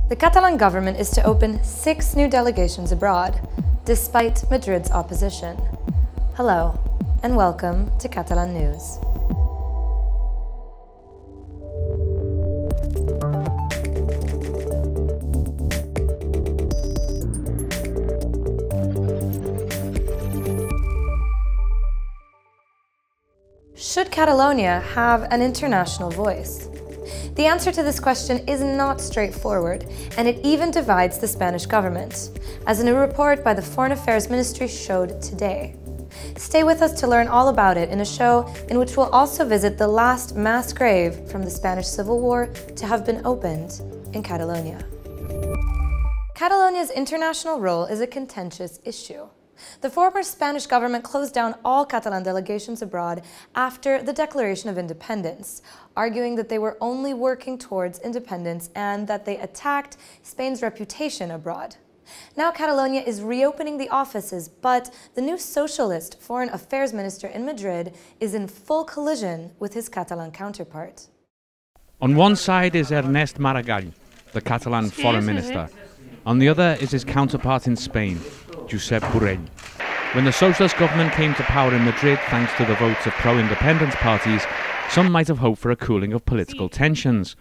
The Catalan government is to open 6 new delegations abroad, despite Madrid's opposition. Hello, and welcome to Catalan News. Should Catalonia have an international voice? The answer to this question is not straightforward, and it even divides the Spanish government, as a new report by the Foreign Affairs Ministry showed today. Stay with us to learn all about it in a show in which we'll also visit the last mass grave from the Spanish Civil War to have been opened in Catalonia. Catalonia's international role is a contentious issue. The former Spanish government closed down all Catalan delegations abroad after the Declaration of Independence, arguing that they were only working towards independence and that they attacked Spain's reputation abroad. Now Catalonia is reopening the offices, but the new socialist foreign affairs minister in Madrid is in full collision with his Catalan counterpart. On one side is Ernest Maragall, the Catalan foreign minister. On the other is his counterpart in Spain, Josep Borrell. When the socialist government came to power in Madrid thanks to the votes of pro-independence parties, some might have hoped for a cooling of political tensions.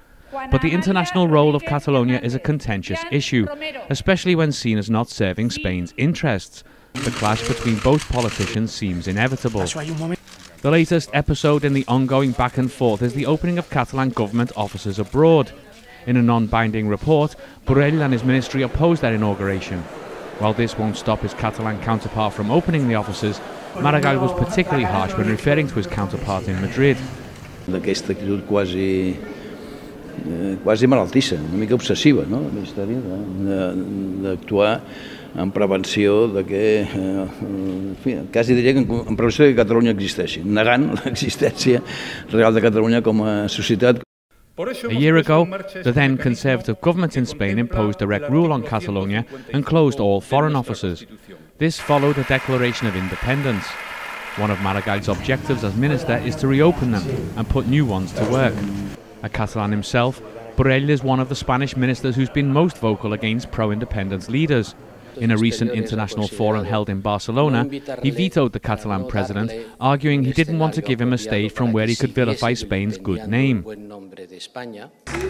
But the international role of Catalonia is a contentious issue, especially when seen as not serving Spain's interests. The clash between both politicians seems inevitable. The latest episode in the ongoing back and forth is the opening of Catalan government offices abroad. In a non-binding report, Borrell and his ministry opposed their inauguration. While this won't stop his Catalan counterpart from opening the offices, Maragall was particularly harsh when referring to his counterpart in Madrid. D'aquesta actitud quasi malaltissa, una mica obsessiva, no? La història d'actuar en prevenció de que, en fi, quasi diria que en prevenció de que Catalunya existeixi, negant l'existència real de Catalunya com a societat. A year ago, the then Conservative government in Spain imposed direct rule on Catalonia and closed all foreign offices. This followed a declaration of independence. One of Maragall's objectives as minister is to reopen them and put new ones to work. A Catalan himself, Borrell is one of the Spanish ministers who's been most vocal against pro-independence leaders. In a recent international forum held in Barcelona, he vetoed the Catalan president, arguing he didn't want to give him a stage from where he could vilify Spain's good name.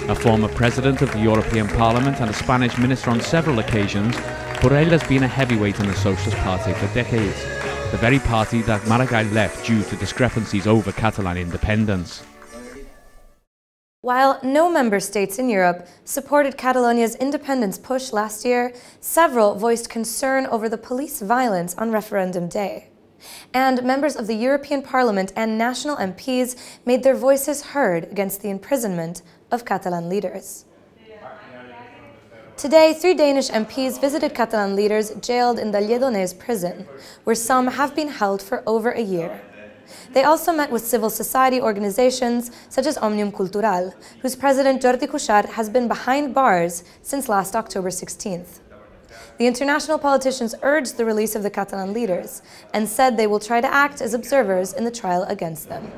A former president of the European Parliament and a Spanish minister on several occasions, Borrell has been a heavyweight in the Socialist Party for decades, the very party that Maragall left due to discrepancies over Catalan independence. While no member states in Europe supported Catalonia's independence push last year, several voiced concern over the police violence on referendum day. And members of the European Parliament and national MPs made their voices heard against the imprisonment of Catalan leaders. Today, 3 Danish MPs visited Catalan leaders jailed in the Lledoners prison, where some have been held for over a year. They also met with civil society organizations such as Òmnium Cultural, whose president Jordi Cuixart has been behind bars since last October 16th. The international politicians urged the release of the Catalan leaders and said they will try to act as observers in the trial against them.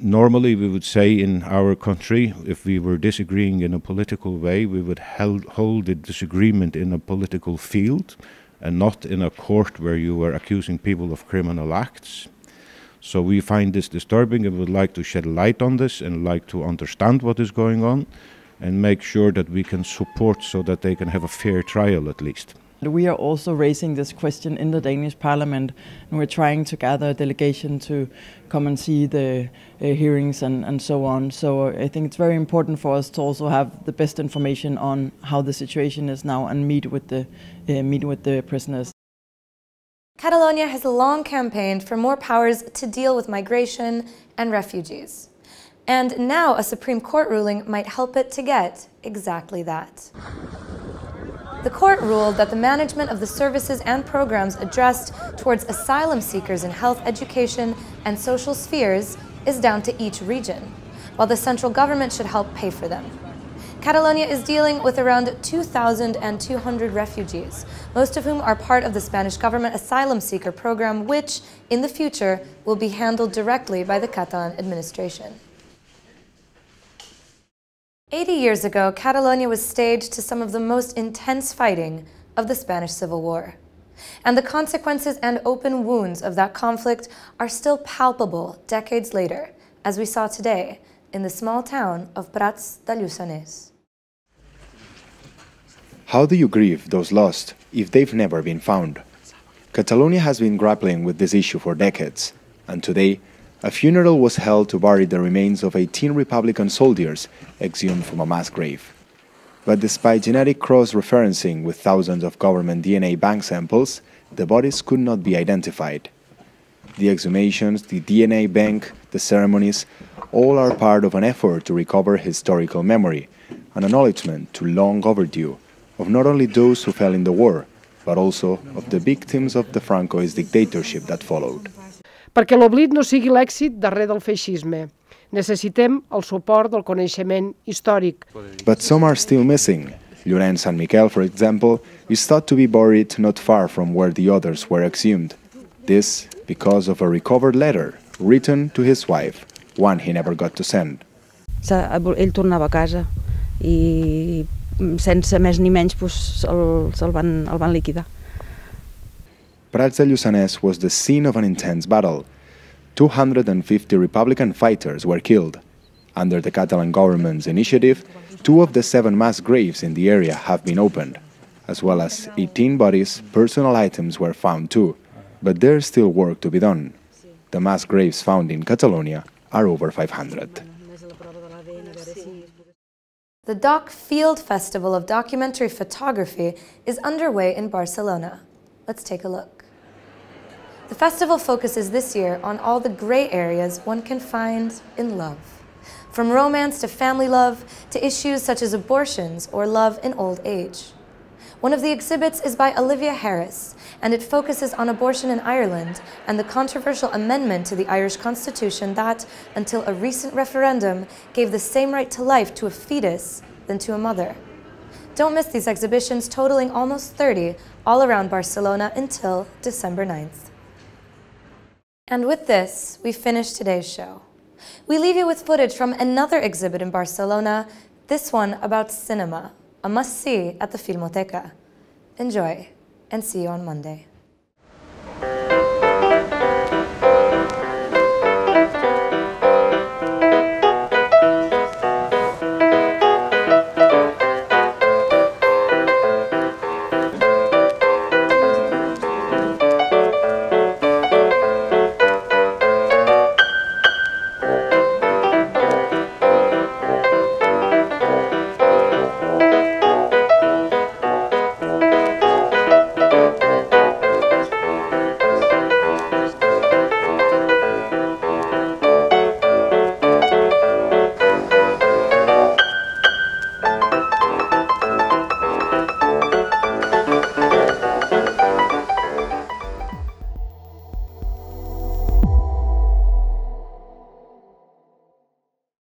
Normally, we would say in our country, if we were disagreeing in a political way, we would hold the disagreement in a political field and not in a court where you were accusing people of criminal acts. So we find this disturbing and would like to shed light on this and like to understand what is going on and make sure that we can support so that they can have a fair trial at least. We are also raising this question in the Danish Parliament, and we're trying to gather a delegation to come and see the hearings and so on. So I think it's very important for us to also have the best information on how the situation is now and meet with the prisoners. Catalonia has long campaigned for more powers to deal with migration and refugees. And now a Supreme Court ruling might help it to get exactly that. The court ruled that the management of the services and programs addressed towards asylum seekers in health, education, and social spheres is down to each region, while the central government should help pay for them. Catalonia is dealing with around 2,200 refugees, most of whom are part of the Spanish government asylum seeker program, which, in the future, will be handled directly by the Catalan administration. 80 years ago, Catalonia was staged to some of the most intense fighting of the Spanish Civil War. And the consequences and open wounds of that conflict are still palpable decades later, as we saw today in the small town of Prats de Lluçanès. How do you grieve those lost if they've never been found? Catalonia has been grappling with this issue for decades, and today, a funeral was held to bury the remains of 18 Republican soldiers exhumed from a mass grave. But despite genetic cross-referencing with thousands of government DNA bank samples, the bodies could not be identified. The exhumations, the DNA bank, the ceremonies, all are part of an effort to recover historical memory, an acknowledgement too long overdue of not only those who fell in the war, but also of the victims of the Francoist dictatorship that followed. Perquè l'oblit no sigui l'èxit darrere del feixisme. Necessitem el suport del coneixement històric. But some are still missing. Llorenç Sant Miquel, for example, is thought to be buried not far from where the others were exhumed. This because of a recovered letter written to his wife, one he never got to send. Ell tornava a casa i sense més ni menys el van liquidar. Prats de Lluçanès was the scene of an intense battle. 250 Republican fighters were killed. Under the Catalan government's initiative, 2 of the 7 mass graves in the area have been opened. As well as 18 bodies, personal items were found too. But there's still work to be done. The mass graves found in Catalonia are over 500. The Doc Field Festival of Documentary Photography is underway in Barcelona. Let's take a look. The festival focuses this year on all the gray areas one can find in love. From romance to family love to issues such as abortions or love in old age. One of the exhibits is by Olivia Harris, and it focuses on abortion in Ireland and the controversial amendment to the Irish Constitution that, until a recent referendum, gave the same right to life to a fetus than to a mother. Don't miss these exhibitions totaling almost 30 all around Barcelona until December 9th. And with this, we finish today's show. We leave you with footage from another exhibit in Barcelona, this one about cinema, a must-see at the Filmoteca. Enjoy, and see you on Monday.